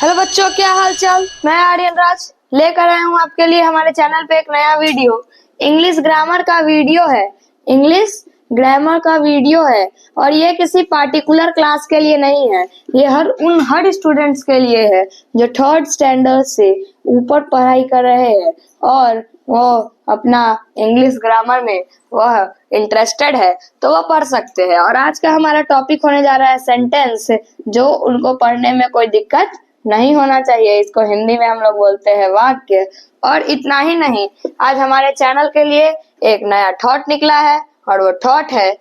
Hello बच्चों, क्या हाल चाल। मैं आर्यन राज लेकर आया हूँ आपके लिए हमारे चैनल पे एक नया वीडियो। इंग्लिश ग्रामर का वीडियो है। इंग्लिश ग्रामर का वीडियो है और ये किसी पार्टिकुलर क्लास के लिए नहीं है। ये हर स्टूडेंट्स के लिए है जो थर्ड स्टैंडर्ड से ऊपर पढ़ाई कर रहे हैं और वो अपना इंग्लिश ग्रामर में वह इंटरेस्टेड है तो वह पढ़ सकते हैं। और आज का हमारा टॉपिक होने जा रहा है सेंटेंस, जो उनको पढ़ने में कोई दिक्कत नहीं होना चाहिए। इसको हिंदी में हम लोग बोलते हैं वाक्य। और इतना ही नहीं, आज हमारे चैनल के लिए एक नया थॉट निकला है और वो थॉट है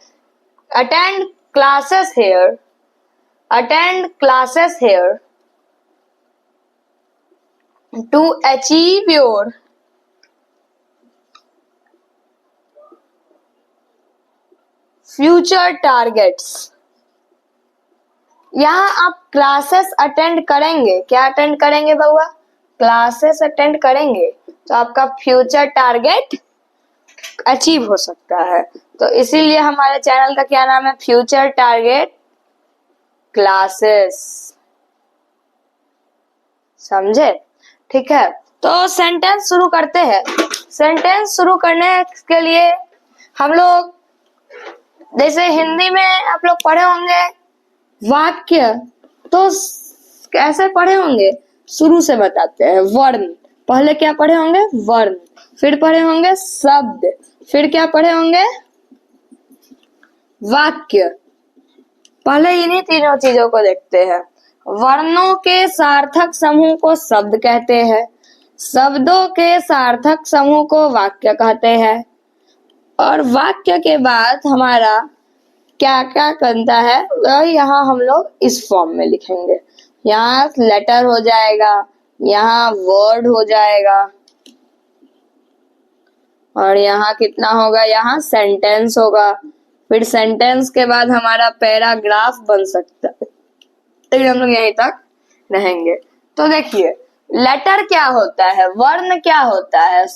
attend classes here, attend classes here to achieve your future targets. यहाँ आप क्लासेस अटेंड करेंगे। क्या अटेंड करेंगे बउआ? क्लासेस अटेंड करेंगे तो आपका फ्यूचर टारगेट अचीव हो सकता है। तो इसीलिए हमारे चैनल का क्या नाम है? Future target classes. समझे? ठीक है, तो सेंटेंस शुरू करते हैं। सेंटेंस शुरू करने के लिए हम लोग, जैसे हिंदी में आप लोग पढ़े होंगे वाक्य, तो कैसे पढ़े होंगे? शुरू से बताते हैं। वर्ण, पहले क्या पढ़े होंगे? वर्ण। फिर पढ़े होंगे शब्द। फिर क्या पढ़े होंगे? वाक्य। पहले इन्हीं तीनों चीजों को देखते हैं। वर्णों के सार्थक समूह को शब्द कहते हैं, शब्दों के सार्थक समूह को वाक्य कहते हैं। और वाक्य के बाद हमारा क्या क्या बनता है वह यहाँ हम लोग इस फॉर्म में लिखेंगे। यहाँ लेटर हो जाएगा, यहाँ वर्ड हो जाएगा और यहाँ कितना होगा? यहाँ सेंटेंस होगा। फिर सेंटेंस के बाद हमारा पैराग्राफ बन सकता है। तो हम लोग यहीं तक रहेंगे। तो देखिए, लेटर क्या होता है, वर्ण क्या होता है?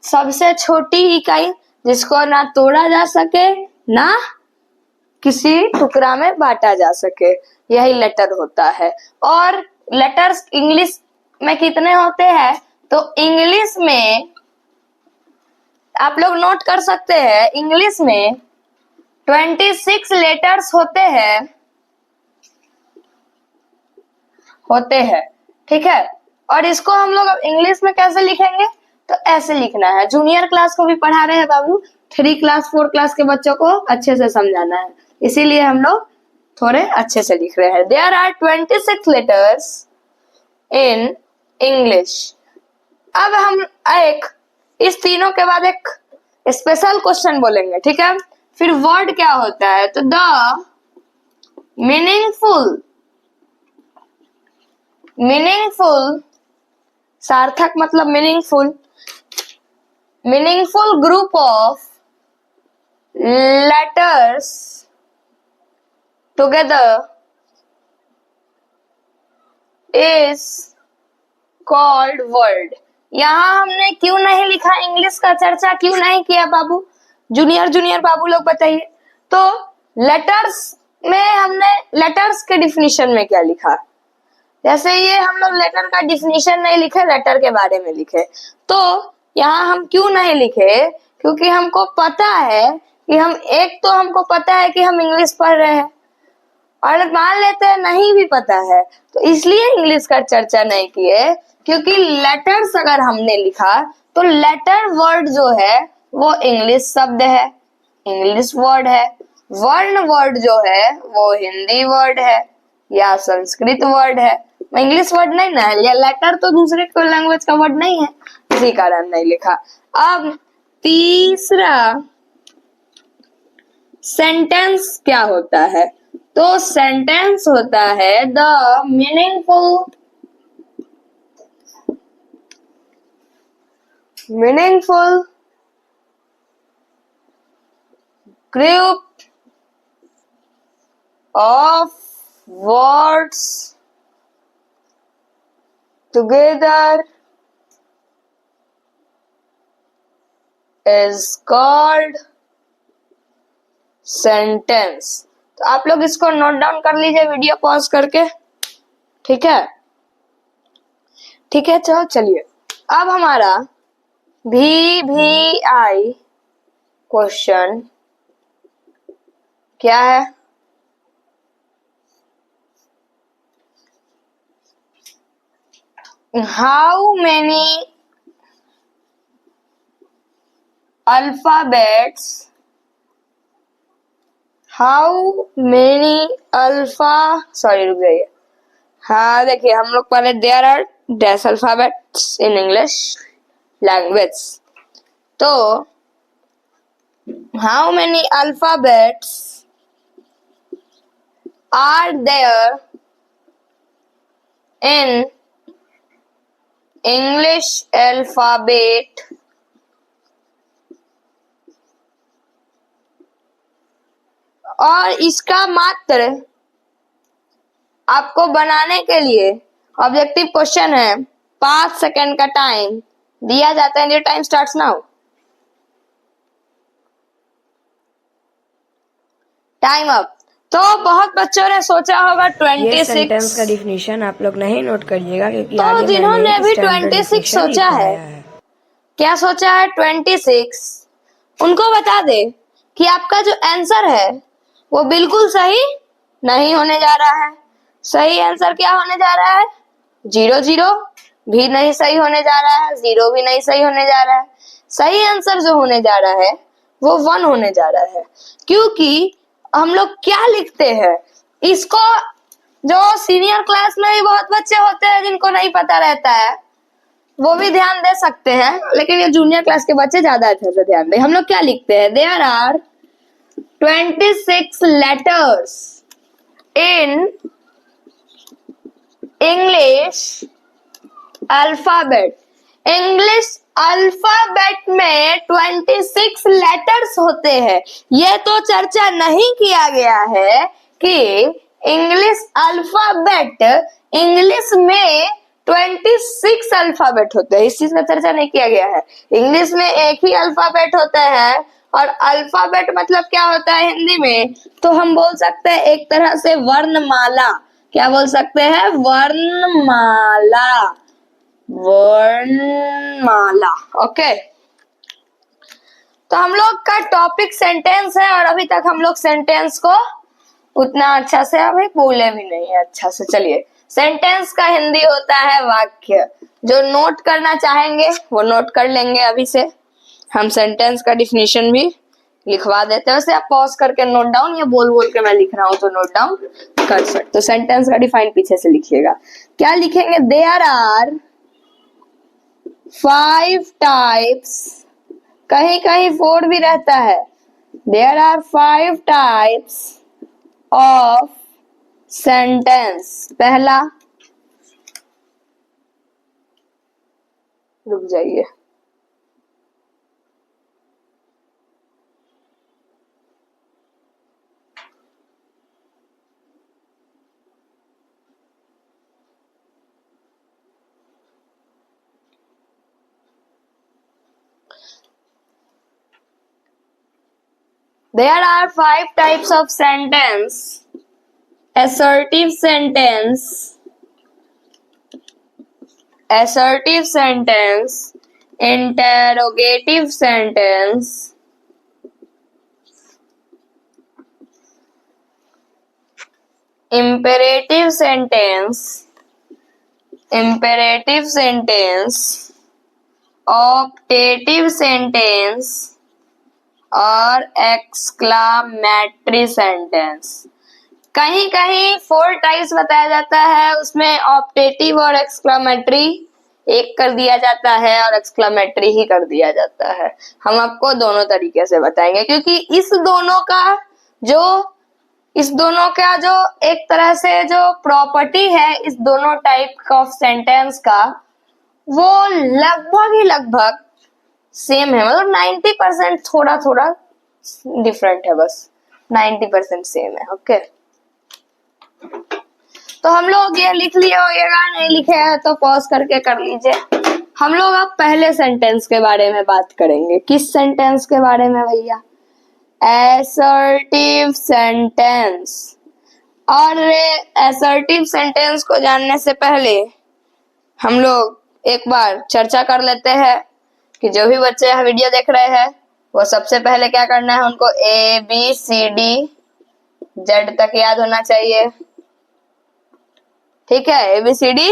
सबसे छोटी इकाई जिसको ना तोड़ा जा सके ना किसी टुकड़ा में बांटा जा सके, यही लेटर होता है। और लेटर्स इंग्लिश में कितने होते हैं? तो इंग्लिश में आप लोग नोट कर सकते हैं, इंग्लिश में 26 लेटर्स होते हैं। ठीक है, और इसको हम लोग अब इंग्लिश में कैसे लिखेंगे? तो ऐसे लिखना है। जूनियर क्लास को भी पढ़ा रहे हैं बाबू, 3 क्लास 4 क्लास के बच्चों को अच्छे से समझाना है, इसीलिए हम लोग थोड़े अच्छे से लिख रहे हैं। There are 26 letters in English। अब हम इस तीनों के बाद एक स्पेशल क्वेश्चन बोलेंगे, ठीक है? फिर वर्ड क्या होता है? तो द मीनिंगफुल, सार्थक मतलब meaningful group of letters together is called word। यहाँ हमने क्यों नहीं लिखा? इंग्लिश का चर्चा क्यों नहीं किया बाबू? जूनियर बाबू लोग बताइए। तो लेटर्स में हमने लेटर्स के डिफिनीशन में क्या लिखा? जैसे ये हम लोग लेटर का डिफिनीशन नहीं लिखे, लेटर के बारे में लिखे। तो यहाँ हम क्यों नहीं लिखे? क्योंकि हमको पता है कि हमको पता है कि हम इंग्लिश पढ़ रहे हैं, और मान लेते हैं नहीं भी पता है तो इसलिए इंग्लिश का चर्चा नहीं किए। क्योंकि लेटर्स अगर हमने लिखा तो लेटर वर्ड जो है वो इंग्लिश शब्द है, इंग्लिश वर्ड है। वर्ण वर्ड जो है वो हिंदी वर्ड है या संस्कृत वर्ड है, इंग्लिश वर्ड नहीं ना है। या लेटर तो दूसरे कोई लैंग्वेज का वर्ड नहीं है, इसी कारण नहीं लिखा। अब तीसरा सेंटेंस क्या होता है? तो सेंटेंस होता है the meaningful group of words together is called sentence। तो आप लोग इसको नोट डाउन कर लीजिए वीडियो पॉज करके, ठीक है? ठीक है, चलिए अब हमारा VVI क्वेश्चन क्या है? हाउ मेनी अल्फाबेट्स रुक जाइए। हाँ देखिए, हम लोग पहले there are dash alphabets in English language. तो how many alphabets are there in English alphabet और इसका मात्र आपको बनाने के लिए ऑब्जेक्टिव क्वेश्चन है, 5 सेकंड का टाइम दिया जाता है। Time starts now. Time up. तो बहुत बच्चों ने सोचा होगा 26 सेंटेंस का डिफिनीशन आप लोग नहीं नोट करिएगा, क्योंकि तो आगे जिन्होंने भी स्टैंडर्ड 26 डिफिनीशन सोचा है, क्या सोचा है 26, उनको बता दे कि आपका जो आंसर है वो बिल्कुल सही नहीं होने जा रहा है। सही आंसर क्या होने जा रहा है? 0 भी नहीं सही होने जा रहा है, 0 भी नहीं सही होने जा रहा है। सही आंसर जो होने जा रहा है वो 1 होने जा रहा है। क्योंकि हम लोग क्या लिखते हैं इसको, जो सीनियर क्लास में भी बहुत बच्चे होते हैं जिनको नहीं पता रहता है, वो भी ध्यान दे सकते हैं, लेकिन ये जूनियर क्लास के बच्चे ज्यादा अच्छे से ध्यान दें। हम लोग क्या लिखते हैं? There are 26 letters in English alphabet. English alphabet में 26 लेटर्स होते हैं। ये तो चर्चा नहीं किया गया है कि इंग्लिश अल्फाबेट, इंग्लिश में 26 अल्फाबेट होते हैं, इस चीज का चर्चा नहीं किया गया है। इंग्लिश में एक ही अल्फाबेट होता है, और अल्फाबेट मतलब क्या होता है हिंदी में? तो हम बोल सकते हैं एक तरह से वर्णमाला। क्या बोल सकते हैं? वर्णमाला। वर्णमाला। ओके, तो हम लोग का टॉपिक सेंटेंस है, और अभी तक हम लोग सेंटेंस को उतना अच्छा से अभी बोले भी नहीं है अच्छा से। चलिए, सेंटेंस का हिंदी होता है वाक्य। जो नोट करना चाहेंगे वो नोट कर लेंगे। अभी से हम सेंटेंस का डिफिनीशन भी लिखवा देते हैं। वैसे आप पॉज करके नोट डाउन, या बोल बोल के मैं लिख रहा हूं तो नोट डाउन कर सकते। तो सेंटेंस का डिफाइन पीछे से लिखिएगा। क्या लिखेंगे? देयर आर 5 टाइप्स, कहीं कहीं 4 भी रहता है। There are 5 types of sentence. पहला, रुक जाइए, there are 5 types of sentence: assertive sentence, interrogative sentence, imperative sentence, optative sentence और एक्सक्लामेटरी सेंटेंस। कहीं कहीं 4 टाइप्स बताया जाता है, उसमें ऑप्टेटिव और एक्सक्लामेटरी एक कर दिया जाता है और एक्सक्लामेटरी ही कर दिया जाता है। हम आपको दोनों तरीके से बताएंगे, क्योंकि इस दोनों का जो एक तरह से जो प्रॉपर्टी है इस दोनों टाइप ऑफ सेंटेंस का, वो लगभग सेम है। मतलब 90% थोड़ा थोड़ा डिफरेंट है, बस 90% सेम है। ओके, तो हम लोग ये लिख लिए होगा, नहीं लिखे हैं तो पॉज करके कर लीजिए। हम लोग अब पहले सेंटेंस के बारे में बात करेंगे। किस सेंटेंस के बारे में भैया? Assertive sentence. और असर्टिव सेंटेंस को जानने से पहले हम लोग एक बार चर्चा कर लेते हैं कि जो भी बच्चे यह वीडियो देख रहे हैं वो सबसे पहले क्या करना है, उनको ABCD Z तक याद होना चाहिए। ठीक है, ABCD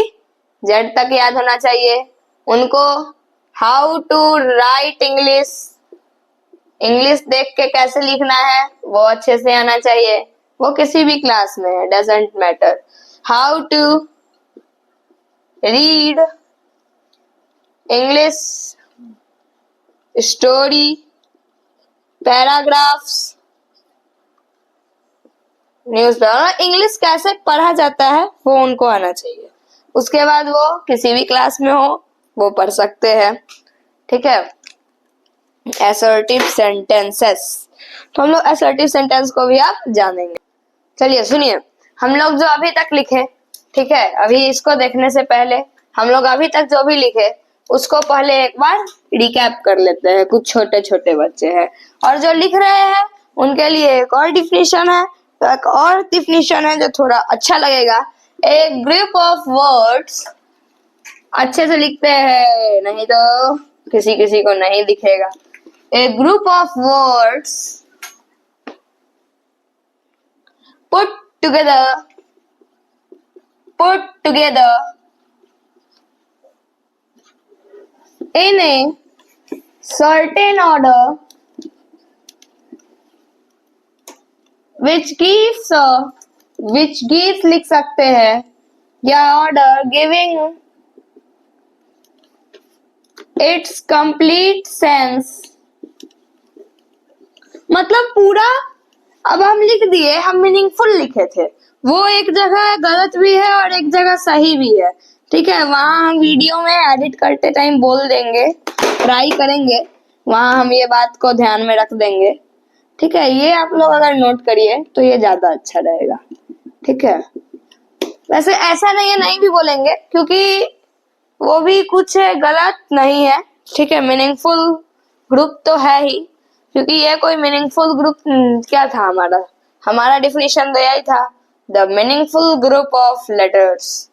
Z तक याद होना चाहिए। उनको how to write English, English देख के कैसे लिखना है वो अच्छे से आना चाहिए। वो किसी भी क्लास में है, doesn't matter. How to read English story, paragraphs, newspaper, English कैसे पढ़ा जाता है वो उनको आना चाहिए। उसके बाद वो किसी भी क्लास में हो वो पढ़ सकते हैं। ठीक है, असर्टिव सेंटेंसेस, तो हम लोग असर्टिव सेंटेंस को भी आप जानेंगे। चलिए सुनिए, हम लोग जो अभी तक लिखे, ठीक है, अभी इसको देखने से पहले हम लोग अभी तक जो भी लिखे उसको पहले एक बार रिकैप कर लेते हैं। कुछ छोटे छोटे बच्चे हैं और जो लिख रहे हैं उनके लिए एक और डिफिनेशन है, तो एक और डिफिनेशन है जो थोड़ा अच्छा लगेगा। ए ग्रुप ऑफ वर्ड्स, अच्छे से लिखते हैं नहीं तो किसी किसी को नहीं दिखेगा। A group of words put together in a certain order which gives लिख सकते हैं, या order giving its complete sense, मतलब पूरा अब हम लिख दिए, हम मीनिंगफुल लिखे थे, वो एक जगह गलत भी है और एक जगह सही भी है। ठीक है, वहां हम वीडियो में एडिट करते टाइम बोल देंगे, ट्राई करेंगे, वहां हम ये बात को ध्यान में रख देंगे। ठीक है, ये आप लोग अगर नोट करिए तो ये ज्यादा अच्छा रहेगा। ठीक है, वैसे ऐसा नहीं है नहीं भी बोलेंगे, क्योंकि वो भी कुछ गलत नहीं है। ठीक है, मीनिंगफुल ग्रुप तो है ही, क्योंकि ये कोई मीनिंगफुल ग्रुप क्या था, हमारा डिफिनेशन तो यही था, the meaningful group of letters.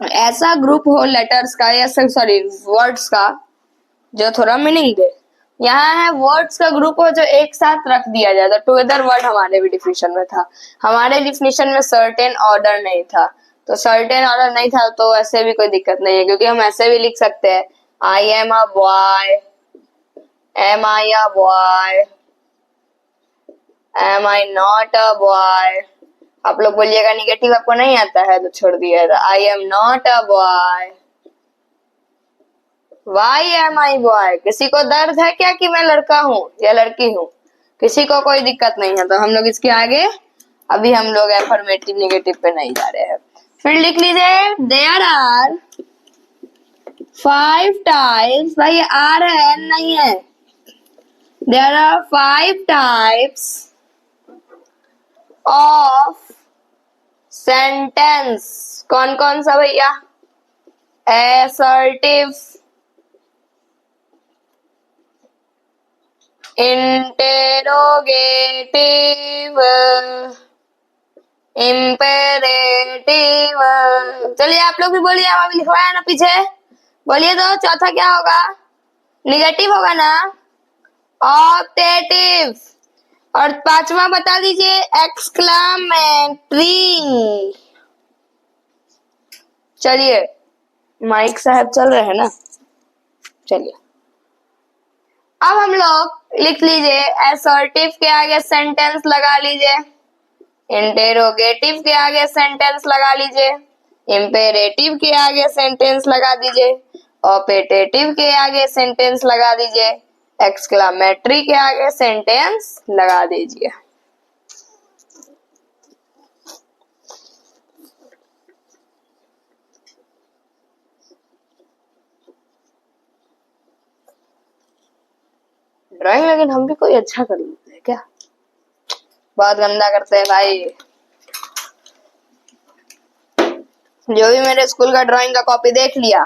ऐसा ग्रुप हो लेटर्स का या सॉरी वर्ड्स का जो थोड़ा मीनिंग दे। यहाँ है वर्ड्स का ग्रुप हो जो एक साथ रख दिया जाए, तो टुगेदर वर्ड हमारे भी डिफिनेशन में था। हमारे डिफिनेशन में सर्टेन ऑर्डर नहीं था, तो सर्टेन ऑर्डर नहीं था तो ऐसे भी कोई दिक्कत नहीं है, क्योंकि हम ऐसे भी लिख सकते हैं, I am a boy, am I a boy, am I not a boy। आप लोग बोलिएगा निगेटिव आपको नहीं आता है तो छोड़ दिएगा, I am not a boy, why am I boy। किसी को दर्द है क्या कि मैं लड़का हूँ या लड़की हूँ, किसी को कोई दिक्कत नहीं है, तो हम लोग इसके आगे अभी हम लोग एफर्मेटिव निगेटिव पे नहीं जा रहे हैं। फिर लिख लीजिए, देयर आर 5 टाइप्स, भाई आर है एन नहीं है, there are 5 types of sentence। कौन कौन सा भैया? assertive, interrogative, imperative। चलिए आप लोग भी बोलिए, हम अभी लिखवाया ना पीछे, बोलिए तो चौथा क्या होगा? निगेटिव होगा ना, ऑप्टेटिव। और पांचवा बता दीजिए, एक्सक्लामेटरी। चलिए माइक साहब चल रहे हैं ना, चलिए अब हम लोग लिख लीजिए, असर्टिव के आगे सेंटेंस लगा लीजिए, इंटेरोगेटिव के आगे सेंटेंस लगा लीजिए, इंपेरेटिव के आगे सेंटेंस लगा दीजिए, ऑपेटेटिव के आगे सेंटेंस लगा दीजिए, एक्सक्लामेटरी के आगे सेंटेंस लगा दीजिए। ड्राइंग लेकिन हम भी कोई अच्छा कर लेते हैं क्या? बहुत गंदा करते हैं भाई। जो भी मेरे स्कूल का ड्राइंग का कॉपी देख लिया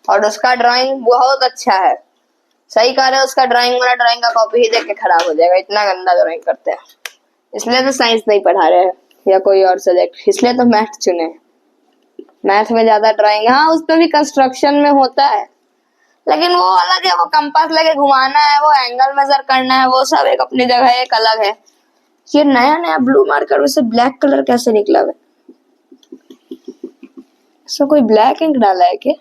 और उसका ड्राइंग बहुत अच्छा है, सही कह रहे हो, उसका ड्राइंग वाला ड्राइंग का कॉपी ही देख के खराब हो जाएगा, इतना गंदा ड्राइंग करते हैं। इसलिए तो साइंस नहीं पढ़ा रहे हैं या कोई और सब्जेक्ट, इसलिए तो मैथ चुने। मैथ में ज्यादा ड्राइंग, हाँ उसमें भी कंस्ट्रक्शन में होता है, लेकिन वो अलग है, वो कंपास लेके घुमाना है, वो एंगल मेजर करना है, वो सब एक अपनी जगह एक अलग है। ये नया नया ब्लू मार्कर में से ब्लैक कलर कैसे निकला है? इसमें कोई ब्लैक इंक डाला है क्या?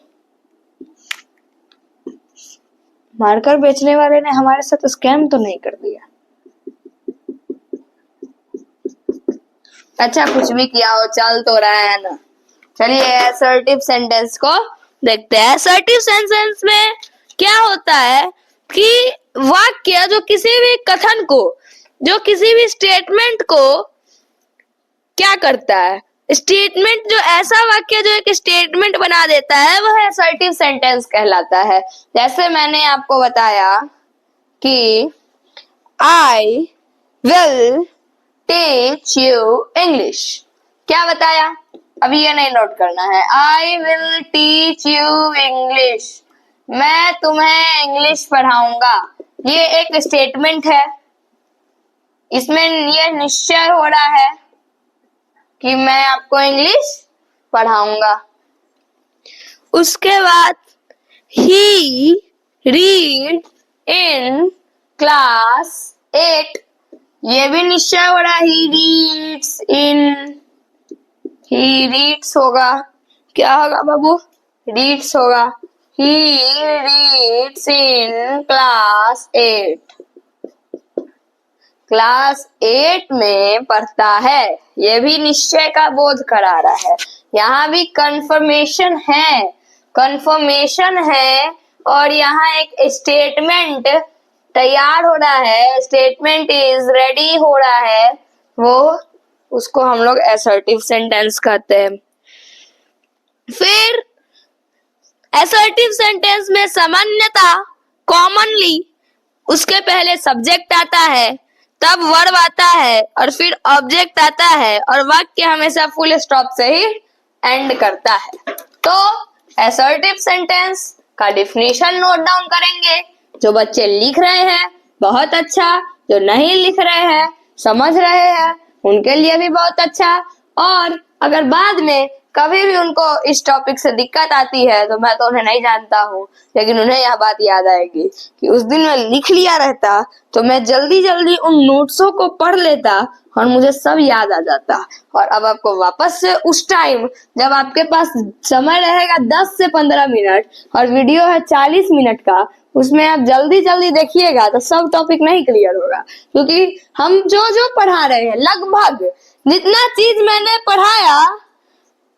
मार्कर बेचने वाले ने हमारे साथ स्कैम तो नहीं कर दिया? अच्छा कुछ भी किया हो, चल तो रहा है ना। चलिए असर्टिव सेंटेंस को देखते हैं। असर्टिव सेंटेंस में क्या होता है कि वाक्य जो किसी भी कथन को, जो किसी भी स्टेटमेंट को क्या करता है, स्टेटमेंट, जो ऐसा वाक्य जो एक स्टेटमेंट बना देता है वह असर्टिव सेंटेंस कहलाता है। जैसे मैंने आपको बताया कि I will teach you English, क्या बताया? अभी ये नहीं नोट करना है। I will teach you English, मैं तुम्हें इंग्लिश पढ़ाऊंगा। ये एक स्टेटमेंट है, इसमें ये निश्चय हो रहा है कि मैं आपको इंग्लिश पढ़ाऊंगा। उसके बाद ही रीड इन क्लास 8, ये भी निश्चय हो रहा है, he reads in, he reads होगा, क्या होगा बाबू? रीड्स होगा, he reads in class 8, class 8 में पढ़ता है, ये भी निश्चय का बोध करा रहा है। यहाँ भी कंफर्मेशन है, कंफर्मेशन है, और यहाँ एक स्टेटमेंट तैयार हो रहा है, स्टेटमेंट इज रेडी हो रहा है, वो उसको हम लोग असर्टिव सेंटेंस कहते हैं। फिर असर्टिव सेंटेंस में सामान्यता, कॉमनली उसके पहले सब्जेक्ट आता है, तब वर्ब आता है, और फिर ऑब्जेक्ट आता है, और वाक्य हमेशा फुल स्टॉप से ही एंड करता है। तो असर्टिव सेंटेंस का डिफिनीशन नोट डाउन करेंगे। जो बच्चे लिख रहे हैं बहुत अच्छा, जो नहीं लिख रहे हैं, समझ रहे हैं, उनके लिए भी बहुत अच्छा, और अगर बाद में कभी भी उनको इस टॉपिक से दिक्कत आती है तो मैं तो उन्हें नहीं जानता हूँ, लेकिन उन्हें यह बात याद आएगी कि उस दिन मैं लिख लिया रहता तो मैं जल्दी जल्दी उन नोट्सों को पढ़ लेता और मुझे सब याद आ जाता। और अब आपको वापस से उस टाइम जब आपके पास समय रहेगा 10 से 15 मिनट और वीडियो है 40 मिनट का, उसमें आप जल्दी जल्दी देखिएगा तो सब टॉपिक नहीं क्लियर होगा, क्योंकि हम जो जो पढ़ा रहे हैं लगभग जितना चीज मैंने पढ़ाया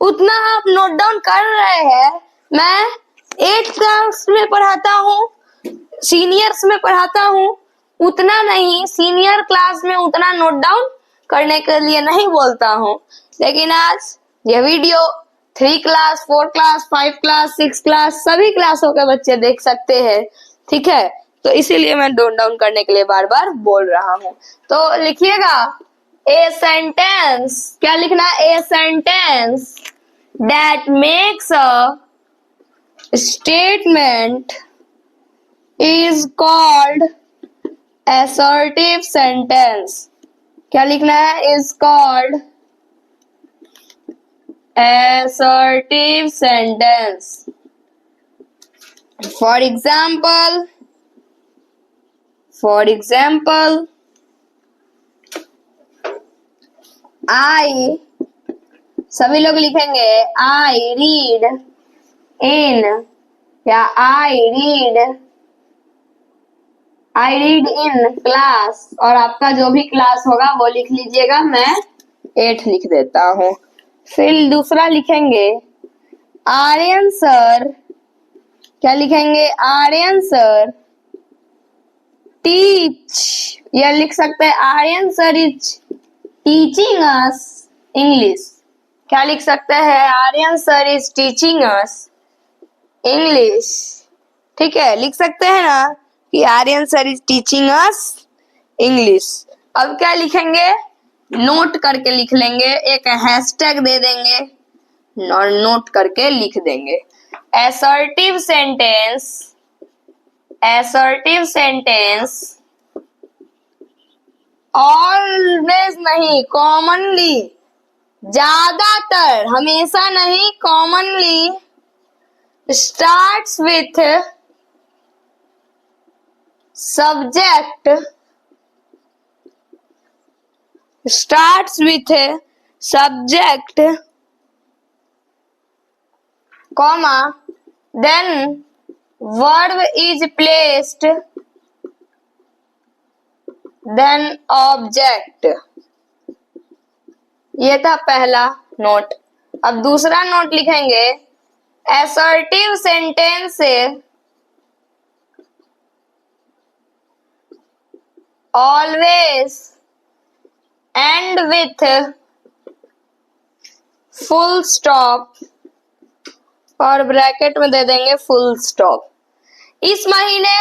उतना आप नोट डाउन कर रहे हैं। मैं 8th क्लास में पढ़ाता हूँ, सीनियर्स में पढ़ाता हूँ, उतना नहीं, सीनियर क्लास में उतना नोट डाउन करने के लिए नहीं बोलता हूँ, लेकिन आज यह video 3 class, 4 class, 5 class, 6 class सभी क्लासों के बच्चे देख सकते हैं, ठीक है? तो इसीलिए मैं नोट डाउन करने के लिए बार बार बोल रहा हूँ। तो लिखिएगा ए सेंटेंस, क्या लिखना? A sentence that makes a statement is called assertive sentence. क्या लिखना है? is called assertive sentence. For example, I, सभी लोग लिखेंगे I read in, या I read in क्लास, और आपका जो भी क्लास होगा वो लिख लीजिएगा, मैं 8 लिख देता हूँ। फिर दूसरा लिखेंगे आर्यन सर, क्या लिखेंगे? आर्यन सर टीच, या लिख सकते हैं Aryan sir is teaching us English, क्या लिख सकते हैं? Aryan sir is teaching us English, ठीक है? लिख सकते हैं ना कि Aryan sir is teaching us English. अब क्या लिखेंगे? नोट करके लिख लेंगे, एक हैशटैग दे देंगे और नोट करके लिख देंगे। असर्टिव सेंटेंस ऑलवेज नहीं, कॉमनली ज्यादातर, हमेशा नहीं, commonly starts with subject, starts with a subject, comma, then verb is placed, then object. ये था पहला नोट। अब दूसरा नोट लिखेंगे, assertive sentence से always end with full stop और ब्रैकेट में दे देंगे फुल स्टॉप। इस महीने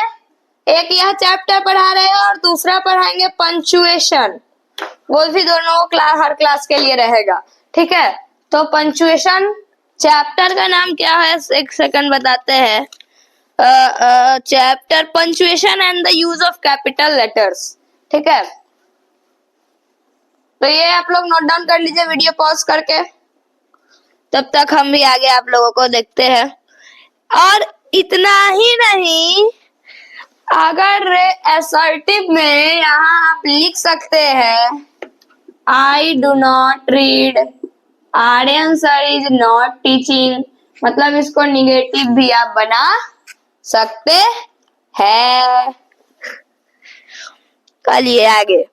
एक यह चैप्टर पढ़ा रहे हैं और दूसरा पढ़ाएंगे पंचुएशन, वो भी दोनों हर क्लास के लिए रहेगा, ठीक है। तो पंचुएशन चैप्टर का नाम क्या है, एक सेकंड बताते हैं। Chapter punctuation and the use of capital letters, ठीक है। तो ये आप लोग नोट डाउन कर लीजिए वीडियो पॉज करके, तब तक हम भी आगे आप लोगों को देखते हैं। और इतना ही नहीं, अगर असर्टिव में यहाँ आप लिख सकते हैं I do not read, Aryan sir is not teaching, मतलब इसको निगेटिव भी आप बना सकते हैं। चलिए आगे,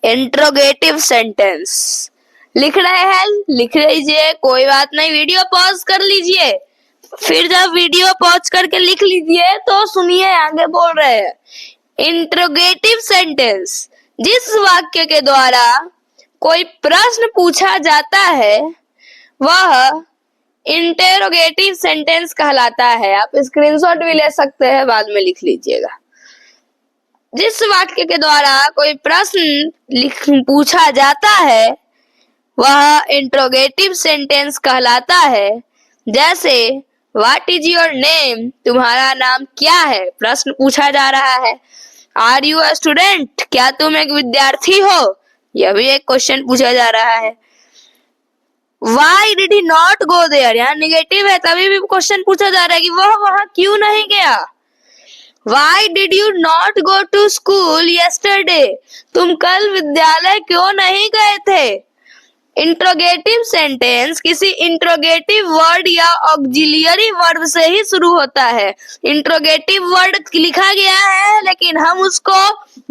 इंट्रोगेटिव सेंटेंस लिख रहे हैं, लिख लीजिए, कोई बात नहीं, वीडियो पॉज कर लीजिए, फिर जब वीडियो पॉज करके लिख लीजिए तो सुनिए आगे बोल रहे हैं। इंट्रोगेटिव सेंटेंस, जिस वाक्य के द्वारा कोई प्रश्न पूछा जाता है वह इंटेरोगेटिव सेंटेंस कहलाता है। आप स्क्रीनशॉट भी ले सकते हैं, बाद में लिख लीजिएगा। जिस वाक्य के द्वारा कोई प्रश्न पूछा जाता है वह इंट्रोगेटिव सेंटेंस कहलाता है। जैसे व्हाट इज योर नेम, तुम्हारा नाम क्या है, प्रश्न पूछा जा रहा है। आर यू अ स्टूडेंट, क्या तुम एक विद्यार्थी हो, यह भी एक क्वेश्चन पूछा जा रहा है। Why did he not go there, यहाँ निगेटिव है, तभी भी क्वेश्चन पूछा जा रहा है कि वह वहां क्यों नहीं गया। Why did you not go to school yesterday, तुम कल विद्यालय क्यों नहीं गए थे। इंट्रोगेटिव सेंटेंस किसी इंट्रोगेटिव वर्ड या ऑक्सिलियरी वर्ब से ही शुरू होता है। इंट्रोगेटिव वर्ड लिखा गया है लेकिन हम उसको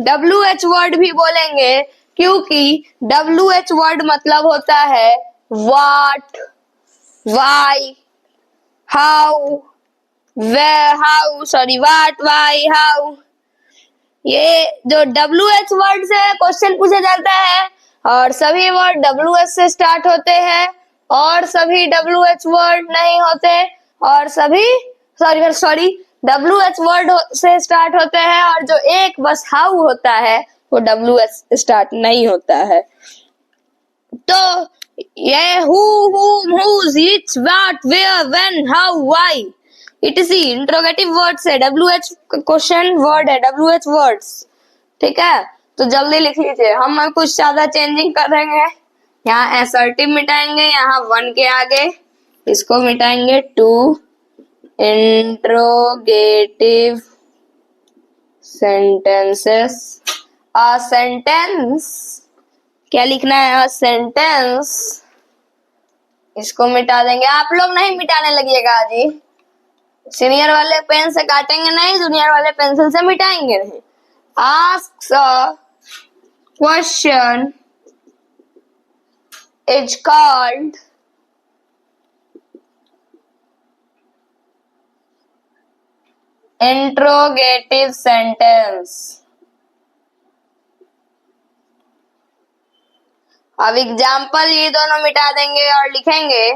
WH वर्ड भी बोलेंगे, क्योंकि WH वर्ड मतलब होता है what, why, how, where, what, why, how। ये जो WH वर्ड से क्वेश्चन पूछा जाता है और सभी वर्ड WH से स्टार्ट होते हैं और सभी WH वर्ड नहीं होते और सभी WH वर्ड से स्टार्ट होते हैं और जो एक बस हाउ होता है वो WH स्टार्ट नहीं होता है। तो ये who, whom, whose, which, what, where, when, how, why, etc interrogative word से WH क्वेश्चन वर्ड है, WH वर्ड्स, ठीक है। तो जल्दी लिख लीजिए, हम कुछ ज्यादा चेंजिंग करेंगे। यहाँ असर्टिव मिटाएंगे, यहाँ वन के आगे इसको मिटाएंगे, two interrogative sentences. A sentence क्या लिखना है, अ सेंटेंस, इसको मिटा देंगे। आप लोग नहीं मिटाने लगिएगा जी, सीनियर वाले पेन से काटेंगे नहीं, जूनियर वाले पेंसिल से मिटाएंगे नहीं। Ask a question is called interrogative sentence। अब एग्जाम्पल ये दोनों मिटा देंगे और लिखेंगे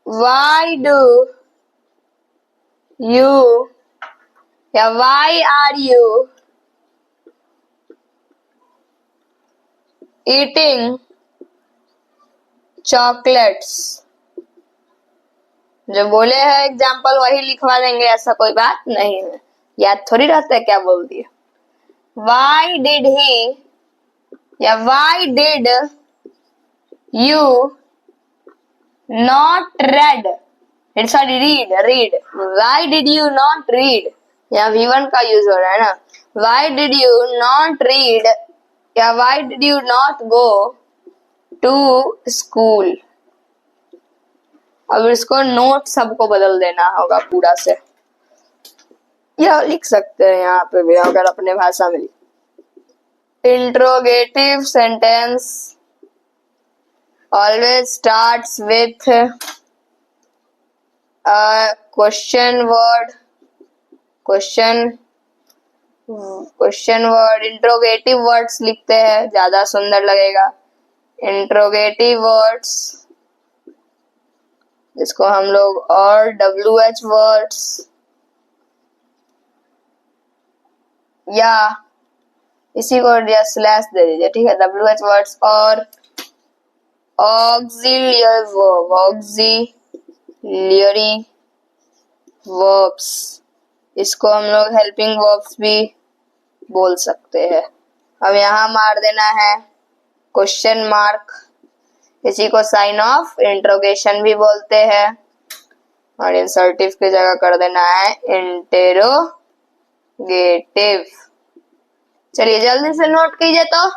why do you या why are you eating chocolates। जो बोले हैं एग्जाम्पल वही लिखवा देंगे, ऐसा कोई बात नहीं है, याद थोड़ी रहता है क्या बोल दिया। Why did he या why did you not read, sorry read, why did you not read, या V1 का यूज हो रहा है ना, why did you not read या why did you not go to school। अब इसको नोट सबको बदल देना होगा पूरा से, या लिख सकते हैं यहाँ पे भी अगर अपने भाषा में। Interrogative sentence always starts with a question word, question word. Interrogative words लिखते हैं, ज्यादा सुंदर लगेगा। इंट्रोगेटिव वर्ड्स, जिसको हम लोग और WH वर्ड्स या इसी को स्लैश दे दीजिए, ठीक है। WH वर्ड्स और ऑक्सिलियरी वर्ब्स, इसको हम लोग हेल्पिंग वर्ब्स भी बोल सकते हैं। अब यहाँ मार देना है क्वेश्चन मार्क, इसी को साइन ऑफ इंट्रोगेशन भी बोलते हैं, और इंसर्टिव की जगह कर देना है इंटेरोगेटिव। चलिए जल्दी से नोट कीजिए। तो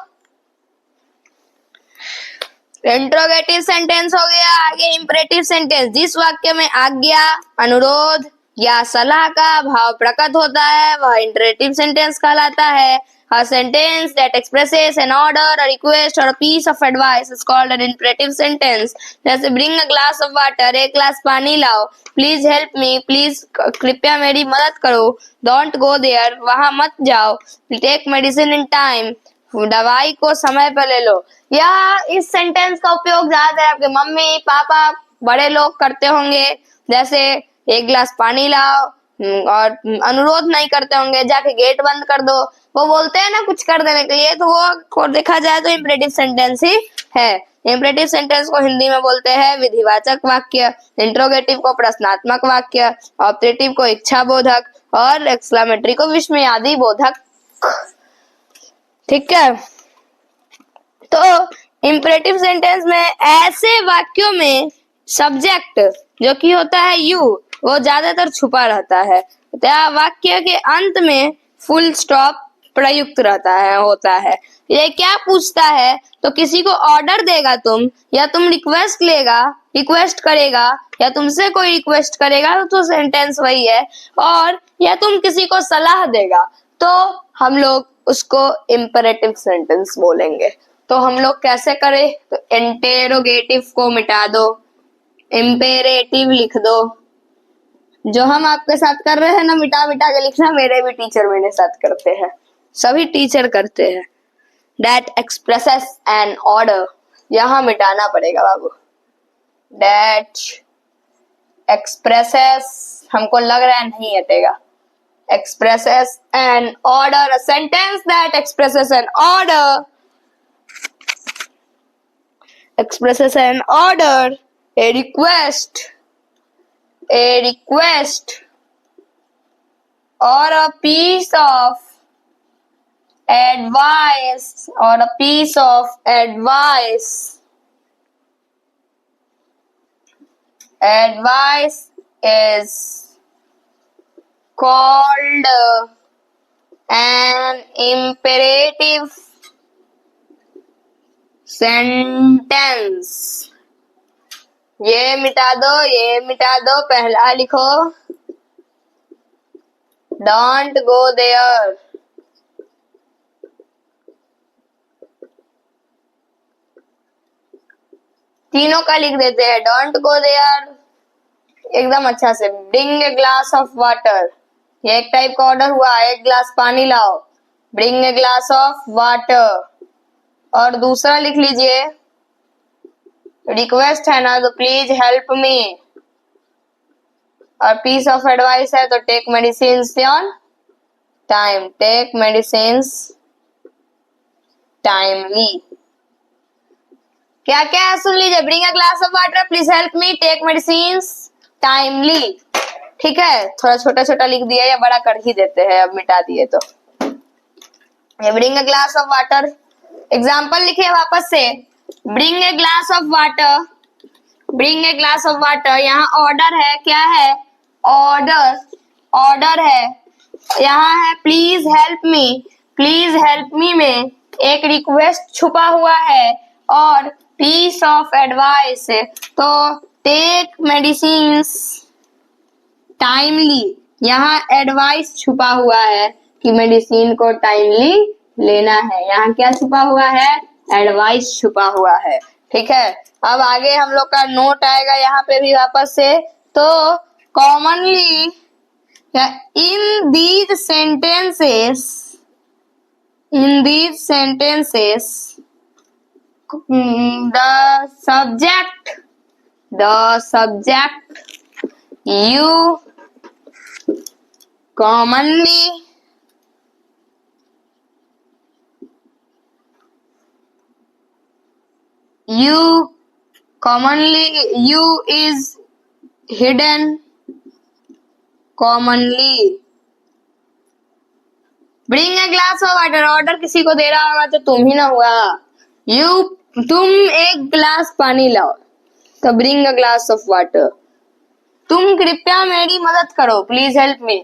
इंट्रोगेटिव सेंटेंस हो गया। आगे इंपरेटिव सेंटेंस, जिस वाक्य में आज्ञा, अनुरोध या सलाह का भाव प्रकट होता है वह इंपरेटिव सेंटेंस कहलाता है। A sentence that expresses an order, a request or a piece of advice is called an imperative sentence. जैसे bring a glass of water, एक गिलास पानी लाओ। Please help me, please कृपया मेरी मदद करो। Don't go there, वहाँ मत जाओ। Take medicine in time, दवाई को समय पर ले लो। यह इस सेंटेंस का उपयोग ज्यादातर आपके मम्मी पापा बड़े लोग करते होंगे। जैसे एक गिलास पानी लाओ, और अनुरोध नहीं करते होंगे जाके गेट बंद कर दो, वो बोलते हैं ना कुछ कर देने के लिए, तो वो देखा जाए तो इंपरेटिव सेंटेंस ही है। इंपरेटिव सेंटेंस को हिंदी में बोलते हैं विधिवाचक वाक्य, इंट्रोगेटिव को प्रश्नात्मक वाक्य, ऑपरेटिव को इच्छा बोधक और एक्सक्लेमेटरी को विस्मयादि बोधक। ठीक है। तो इंपरेटिव सेंटेंस में ऐसे वाक्यों में सब्जेक्ट जो कि होता है यू, वो ज्यादातर छुपा रहता है। वाक्य के अंत में फुल स्टॉप प्रयुक्त रहता है, होता है। ये क्या पूछता है, तो किसी को ऑर्डर देगा तुम, या तुम रिक्वेस्ट करेगा, या तुमसे कोई रिक्वेस्ट करेगा तो सेंटेंस वही है, और या तुम किसी को सलाह देगा तो हम लोग उसको इंपरेटिव सेंटेंस बोलेंगे। तो हम लोग कैसे करें, तो इंटेरोगेटिव को मिटा दो, इंपेरेटिव लिख दो। जो हम आपके साथ कर रहे हैं ना, मिटा मिटा के लिखना, मेरे भी टीचर मेरे साथ करते हैं, सभी टीचर करते हैं। That expresses an order, यहाँ मिटाना पड़ेगा बाबू। That expresses, हमको लग रहा है नहीं हटेगा। Expresses an order, a sentence that expresses an order, expresses an order, a request or a piece of advice, advice is called an imperative sentence। ये मिटा दो, पहला लिखो डोंट गो देयर। तीनों का लिख देते हैं, डोंट गो देयर एकदम अच्छा से। Bring a glass of water, ये एक टाइप का ऑर्डर हुआ, एक ग्लास पानी लाओ, bring a glass of water. और दूसरा लिख लीजिए, रिक्वेस्ट है ना, तो प्लीज हेल्प मी, और पीस ऑफ एडवाइस है तो take medicines on time, take medicines timely. क्या क्या है सुन लीजिए, bring a glass of water, please help me, take medicines timely. ठीक है, थोड़ा छोटा छोटा लिख दिया या बड़ा कर ही देते हैं, अब मिटा दिए तो। ये bring a glass of water example लिखिए वापस से। Bring a glass of water, bring a glass of water, यहाँ ऑर्डर है, क्या है? ऑर्डर, ऑर्डर है। यहाँ है please help me, please help मी में एक रिक्वेस्ट छुपा हुआ है और पीस ऑफ एडवाइस, तो टेक मेडिसिन्स टाइमली, यहाँ एडवाइस छुपा हुआ है कि मेडिसिन को टाइमली लेना है। यहाँ क्या छुपा हुआ है? एडवाइस छुपा हुआ है। ठीक है, अब आगे हम लोग का नोट आएगा यहाँ पे भी वापस से। तो commonly in these sentences, in these sentences the subject you commonly you is hidden commonly। Bring a glass of water, order किसी को दे रहा होगा तो तुम ही ना हुआ। यू, तुम एक ग्लास पानी लाओ, तो bring a glass of water. तुम कृपया मेरी मदद करो, प्लीज हेल्प मी।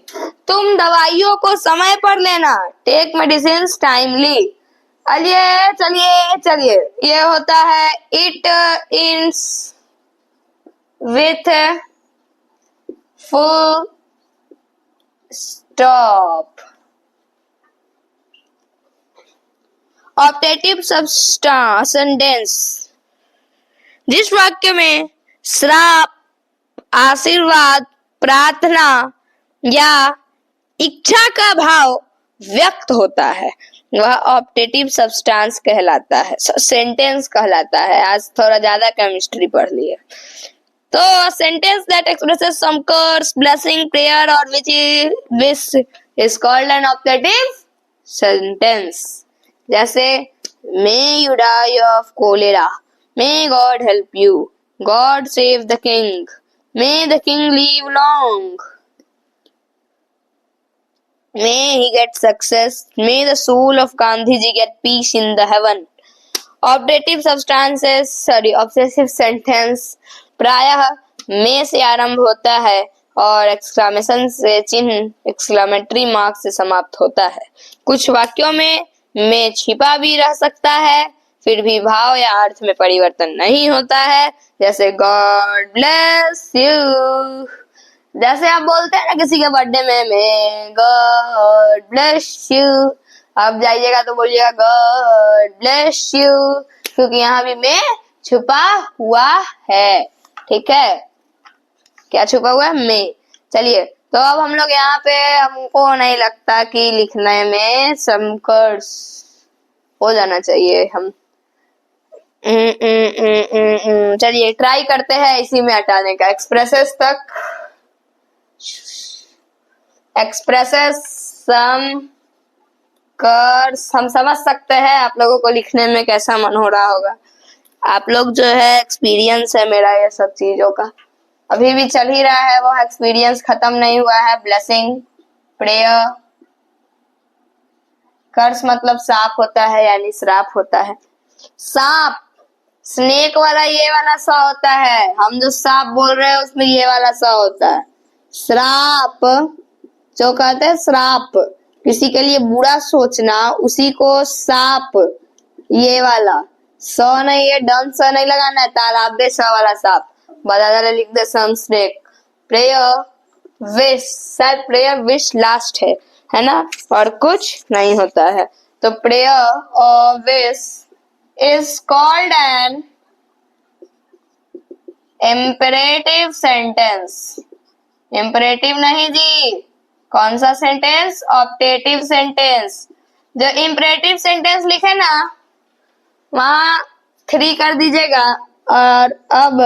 तुम दवाइयों को समय पर लेना, टेक मेडिसिन टाइमली। चलिए चलिए चलिए, ये होता है it ends with full stop. Optative sentence, जिस वाक्य में श्राप, आशीर्वाद, प्रार्थना या इच्छा का भाव व्यक्त होता है वह ऑप्टेटिव सब्सटेंस कहलाता है, सेंटेंस कहलाता है। आज थोड़ा ज्यादा केमिस्ट्री पढ़ लिए। तो sentence that expresses some curse, blessing, prayer और wish is called an optative sentence. जैसे may you die of cholera, may God help you, God save the king, may the king live long, may he get success, may the soul of Gandhiji get peace in the heaven। Objective substances, objective sentence प्रायः में से आरंभ होता है और exclamation से चिन्ह, exclamatory mark से समाप्त होता है। कुछ वाक्यों में छिपा भी रह सकता है, फिर भी भाव या अर्थ में परिवर्तन नहीं होता है। जैसे गॉड ब्लेस यू, जैसे आप बोलते हैं ना किसी के बर्थडे में गॉड ब्लेस यू, आप जाइएगा तो बोलिएगा गॉड ब्लेस यू, क्योंकि यहाँ भी में छुपा हुआ है। ठीक है, क्या छुपा हुआ है? में। चलिए, तो अब हम लोग यहाँ पे, हमको नहीं लगता कि लिखने में संकर्ष हो जाना चाहिए। हम चलिए ट्राई करते हैं इसी में हटाने का। एक्सप्रेसेस तक, एक्सप्रेसेस सम कर्स हम समझ सकते हैं। आप लोगों को लिखने में कैसा मन हो रहा होगा? आप लोग जो है, एक्सपीरियंस है मेरा ये सब चीजों का, अभी भी चल ही रहा है, वो एक्सपीरियंस खत्म नहीं हुआ है। ब्लेसिंग, प्रेयर, कर्स मतलब सांप होता है, यानी श्राप होता है। सांप, स्नेक वाला ये वाला सा होता है, हम जो सांप बोल रहे हैं उसमें ये वाला सा होता है। श्राप जो कहते हैं, श्राप किसी के लिए बुरा सोचना, उसी को सांप, ये वाला स नहीं है, डन स नहीं लगाना है, तालाबे स वाला सांप, बदला लिख दे सम स्नेक। प्रेयर, विश, शायद प्रेयर विश लास्ट है ना, और कुछ नहीं होता है। तो प्रेयर और wish is called N imperative sentence. Imperative नहीं जी, कौन सा सेंटेंस? Optative sentence. जो इम्पेरेटिव सेंटेंस लिखे ना, वहां 3 कर दीजिएगा, और अब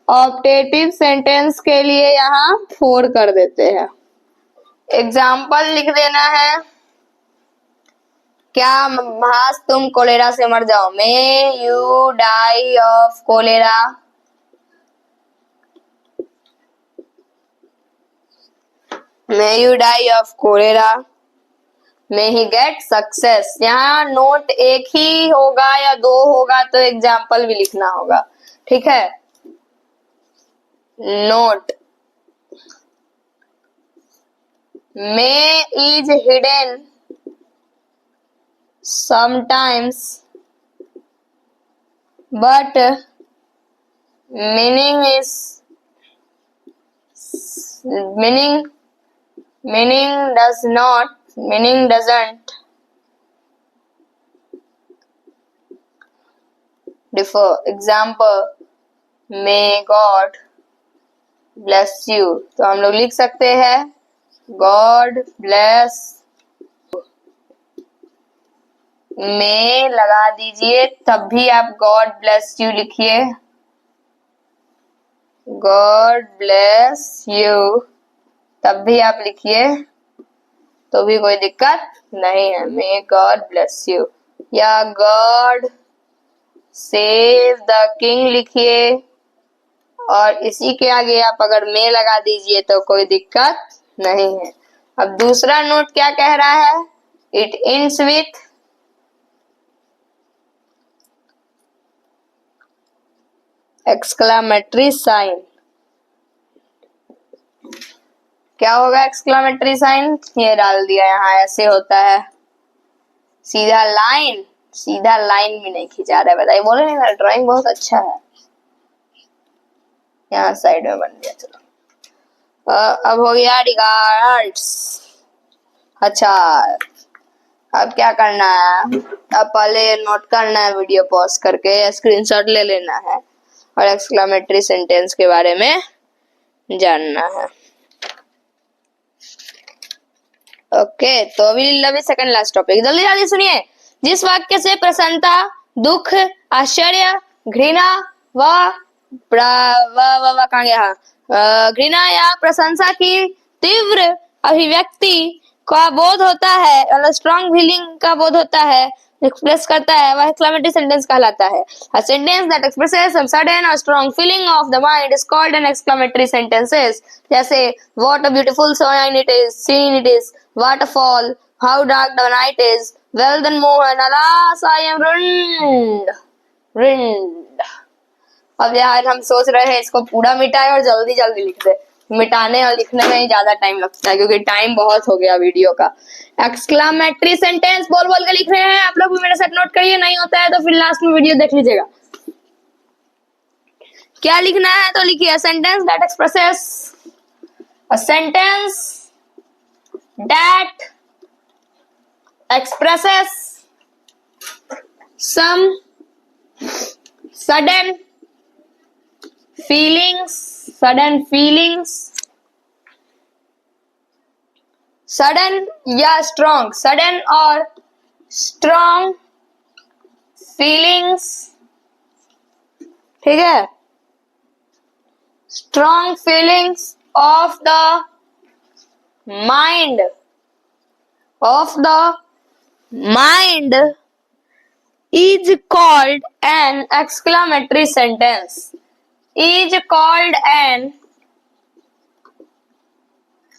ऑप्टेटिव सेंटेंस के लिए यहाँ 4 कर देते हैं। एग्जाम्पल लिख देना है। क्या भास तुम कोलेरा से मर जाओ, may you die of cholera. May you die of cholera। May he get success. यहाँ नोट एक ही होगा या दो होगा तो एग्जाम्पल भी लिखना होगा, ठीक है। Note may is hidden sometimes but meaning is meaning doesn't differ। example may God bless you, तो हम लोग लिख सकते हैं God bless। में लगा दीजिए, तब भी आप गॉड ब्लेस यू लिखिए, गॉड ब्लेस यू तब भी आप लिखिए, तो भी कोई दिक्कत नहीं है। मे गॉड ब्लेस यू या गॉड सेव द किंग लिखिए, और इसी के आगे आप अगर मे लगा दीजिए तो कोई दिक्कत नहीं है। अब दूसरा नोट क्या कह रहा है, it ends with exclamatory sign. क्या होगा एक्सक्लामेटरी साइन, ये डाल दिया यहाँ, ऐसे होता है। सीधा लाइन भी नहीं खींचा रहा है, बताइए, बोले नहीं मेरा ड्राइंग बहुत अच्छा है। यहाँ साइड में बन गया, चलो। अब हो गया रिगार्ड्स। अच्छा, अब क्या करना है, अब पहले नोट करना है, वीडियो पॉज करके स्क्रीनशॉट ले लेना है और एक्सक्लामेटरी सेंटेंस के बारे में जानना है। ओके, तो अभी सेकंड लास्ट टॉपिक, जल्दी जल्दी सुनिए। जिस वाक्य से प्रसन्नता, दुख, आश्चर्य, घृणा कहाँ गया, घृणा या प्रशंसा की तीव्र अभिव्यक्ति का बोध होता है, मतलब स्ट्रॉन्ग फीलिंग का बोध होता है, एक्सप्रेस करता है, वह एक्सक्लेमेटरी सेंटेंस कहलाता है। A sentence that expresses some sudden or strong feeling of the mind is called an exclamatory sentences। जैसे what a beautiful scene it is, what a fall, how dark the night is, well done Mohan, alas I am ruined। अब यार हम सोच रहे हैं इसको पूरा मिटाए और जल्दी जल्दी लिख दे, मिटाने और लिखने में ही ज्यादा टाइम लगता है क्योंकि टाइम बहुत हो गया वीडियो का। एक्सक्लामेटरी सेंटेंस बोल बोल के लिख रहे हैं, आप लोग भी मेरे साथ नोट करिए, नहीं होता है तो फिर लास्ट में वीडियो देख लीजिएगा। क्या लिखना है तो लिखिए, sentence that expresses, a sentence that expresses some sudden feelings, sudden या स्ट्रॉन्ग, सडन और स्ट्रॉन्ग फीलिंग्स, ठीक है, strong feelings of the mind is called an exclamatory sentence, is called an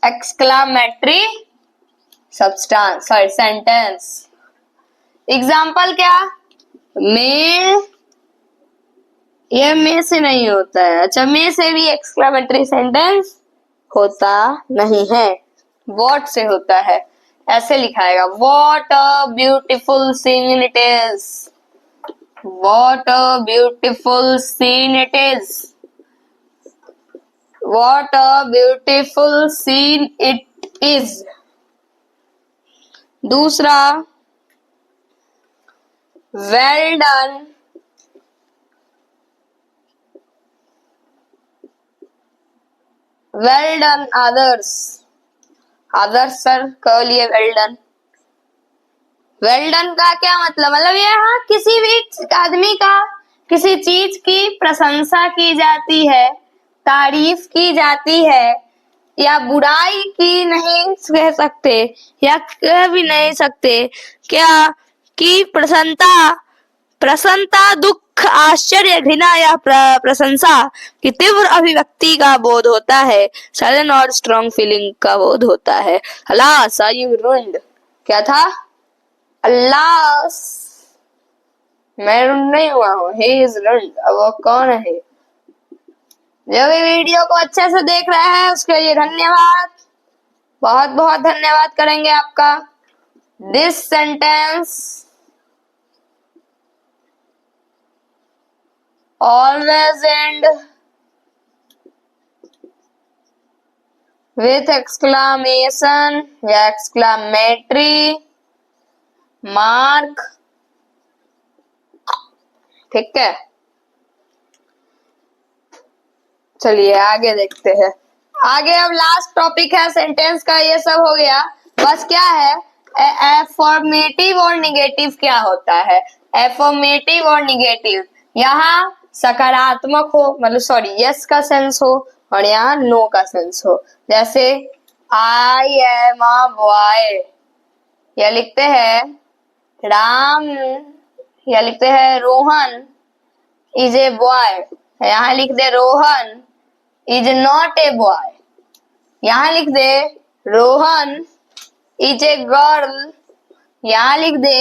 exclamatory sentence। Example क्या, में, ये में से नहीं होता है, अच्छा में से भी एक्सक्लेमेटरी सेंटेंस होता नहीं है, व्हाट से होता है, ऐसे लिखाएगा, what a beautiful scene it is, what a beautiful scene it is, what a beautiful scene it is. दूसरा, well done, well done others, others sir कह लिए वेल डन। वेल डन का क्या मतलब, ये हाँ किसी भी आदमी का किसी चीज की प्रशंसा की जाती है, तारीफ की जाती है, या बुराई की नहीं कह सकते, या कह भी नहीं सकते क्या कि प्रसन्नता, दुख, आश्चर्य, घृणा या प्रशंसा की तीव्र अभिव्यक्ति का बोध होता है, सडन और स्ट्रॉन्ग फीलिंग का बोध होता है। अलास आई एम रूइंड, क्या था? अल्लाह। मैं रुंड नहीं हुआ हूँ, ही इज रुंड। अब वो कौन है? जो भी वीडियो को अच्छे से देख रहा है उसके लिए धन्यवाद, बहुत बहुत धन्यवाद करेंगे आपका। This sentence always and with exclamation या एक्सक्लामेटरी मार्क। ठीक है, चलिए आगे देखते हैं। आगे अब लास्ट टॉपिक है सेंटेंस का, ये सब हो गया। बस क्या है, एफर्मेटिव और निगेटिव क्या होता है। एफर्मेटिव और निगेटिव, यहाँ सकारात्मक हो, मतलब सॉरी यस का सेंस हो, और यहाँ नो का सेंस हो। जैसे आई एम अ बॉय, या लिखते हैं राम, या लिखते हैं रोहन इज ए बॉय। यहाँ लिख दे Rohan is not a boy. यहाँ लिख दे रोहन इज ए गर्ल। यहाँ लिख दे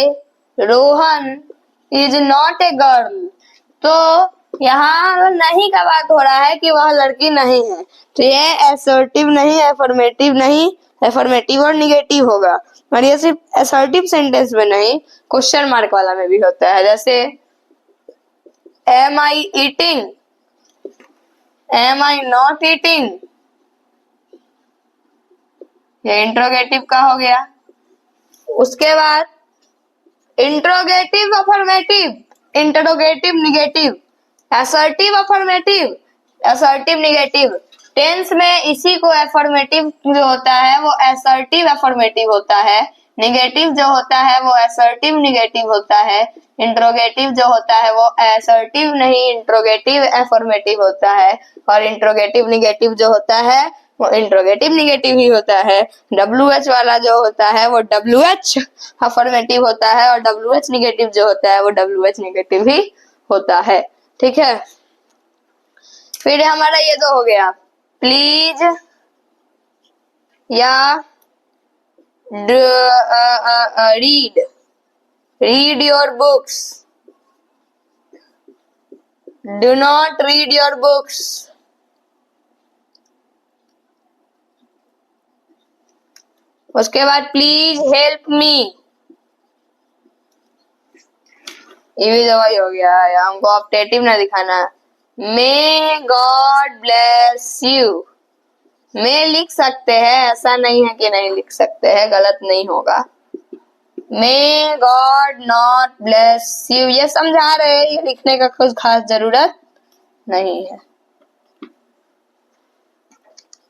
Rohan is not a girl. तो यहाँ नहीं का बात हो रहा है कि वह लड़की नहीं है, तो ये असर्टिव नहीं, एफर्मेटिव नहीं, एफर्मेटिव और निगेटिव होगा। और ये सिर्फ असर्टिव सेंटेंस में नहीं, क्वेश्चन मार्क वाला में भी होता है। जैसे am I eating, am I not eating, ये इंट्रोगेटिव का हो गया। उसके बाद interrogative affirmative, interrogative negative, assertive affirmative, assertive negative. Tense में इसी को एफर्मेटिव जो होता है वो असर्टिव अफर्मेटिव होता है, निगेटिव जो होता है वो असर्टिव निगेटिव होता है, इंट्रोगेटिव जो होता है वो असर्टिव नहीं इंट्रोगेटिव अफर्मेटिव होता है, और इंट्रोगेटिव निगेटिव जो होता है वो इंट्रोगेटिव निगेटिव ही होता है। WH वाला जो होता है वो WH अफर्मेटिव होता है, और WH निगेटिव जो होता है वो WH निगेटिव ही होता है। ठीक है, फिर हमारा ये तो हो गया प्लीज या read, read your books, do not read your books. उसके बाद प्लीज हेल्प मी, ये भी दवाई हो गया है, हमको ऑप्टेटिव ना दिखाना। मे गॉड ब्लेस यू, मे लिख सकते हैं, ऐसा नहीं है कि नहीं लिख सकते हैं, गलत नहीं होगा। May God not bless you, ये समझा रहे हैं, ये लिखने का कुछ खास जरूरत नहीं है।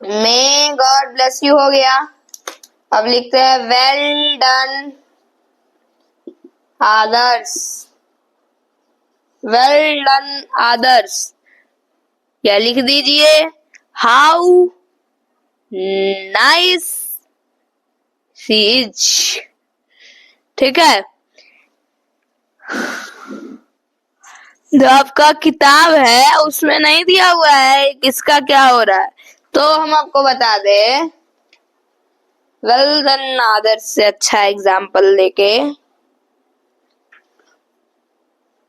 मे गॉड ब्लेस यू हो गया। अब लिखते हैं वेल डन आदर्स, वेल डन आदर्स, या लिख दीजिए हाउ नाइस शी इज। ठीक है, जो आपका किताब है उसमें नहीं दिया हुआ है किसका क्या हो रहा है, तो हम आपको बता दें वेल डन आदर्स से अच्छा एग्जाम्पल लेके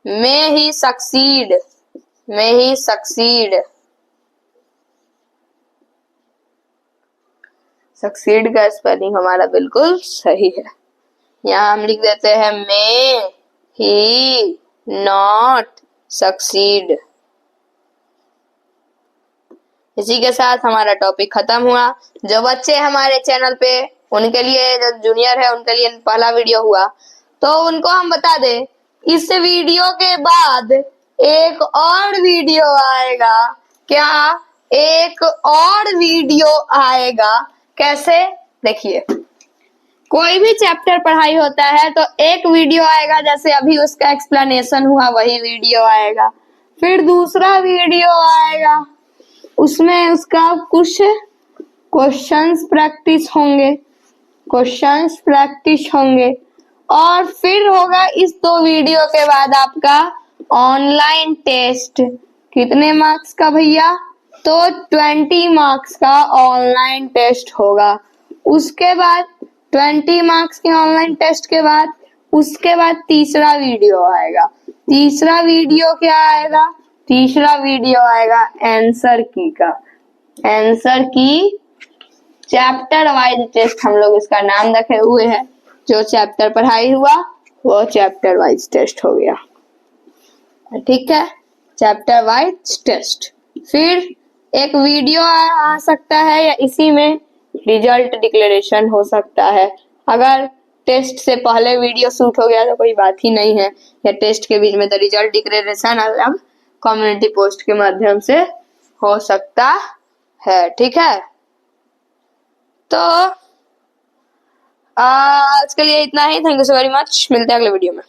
मे ही सक्सीड, मे ही सक्सीड, सक्सीड का स्पेलिंग हमारा बिल्कुल सही है। यहाँ हम लिख देते हैं मे ही नॉट सक्सीड। इसी के साथ हमारा टॉपिक खत्म हुआ। जो बच्चे हमारे चैनल पे, उनके लिए, जो जूनियर है उनके लिए पहला वीडियो हुआ, तो उनको हम बता दें इस वीडियो के बाद एक और वीडियो आएगा। क्या? एक और वीडियो आएगा। कैसे? देखिए, कोई भी चैप्टर पढ़ाई होता है तो एक वीडियो आएगा, जैसे अभी उसका एक्सप्लेनेशन हुआ वही वीडियो आएगा। फिर दूसरा वीडियो आएगा, उसमें उसका कुछ क्वेश्चंस प्रैक्टिस होंगे, क्वेश्चंस प्रैक्टिस होंगे, और फिर होगा इस दो वीडियो के बाद आपका ऑनलाइन टेस्ट। कितने मार्क्स का भैया? तो 20 मार्क्स का ऑनलाइन टेस्ट होगा। उसके बाद 20 मार्क्स के ऑनलाइन टेस्ट के बाद उसके बाद तीसरा वीडियो आएगा। तीसरा वीडियो क्या आएगा? तीसरा वीडियो आएगा आंसर की का। आंसर की चैप्टर वाइज टेस्ट हम लोग इसका नाम रखे हुए हैं। जो चैप्टर पढ़ाई हुआ वो चैप्टर वाइज टेस्ट हो गया। ठीक है, चैप्टर वाइज टेस्ट। फिर एक वीडियो आ सकता है या इसी में रिजल्ट डिक्लेरेशन हो सकता है। अगर टेस्ट से पहले वीडियो शूट हो गया तो कोई बात ही नहीं है, या टेस्ट के बीच में तो रिजल्ट डिक्लेरेशन अलग कम्युनिटी पोस्ट के माध्यम से हो सकता है। ठीक है, तो आज के लिए इतना ही। Thank you so very much. मिलते हैं अगले वीडियो में।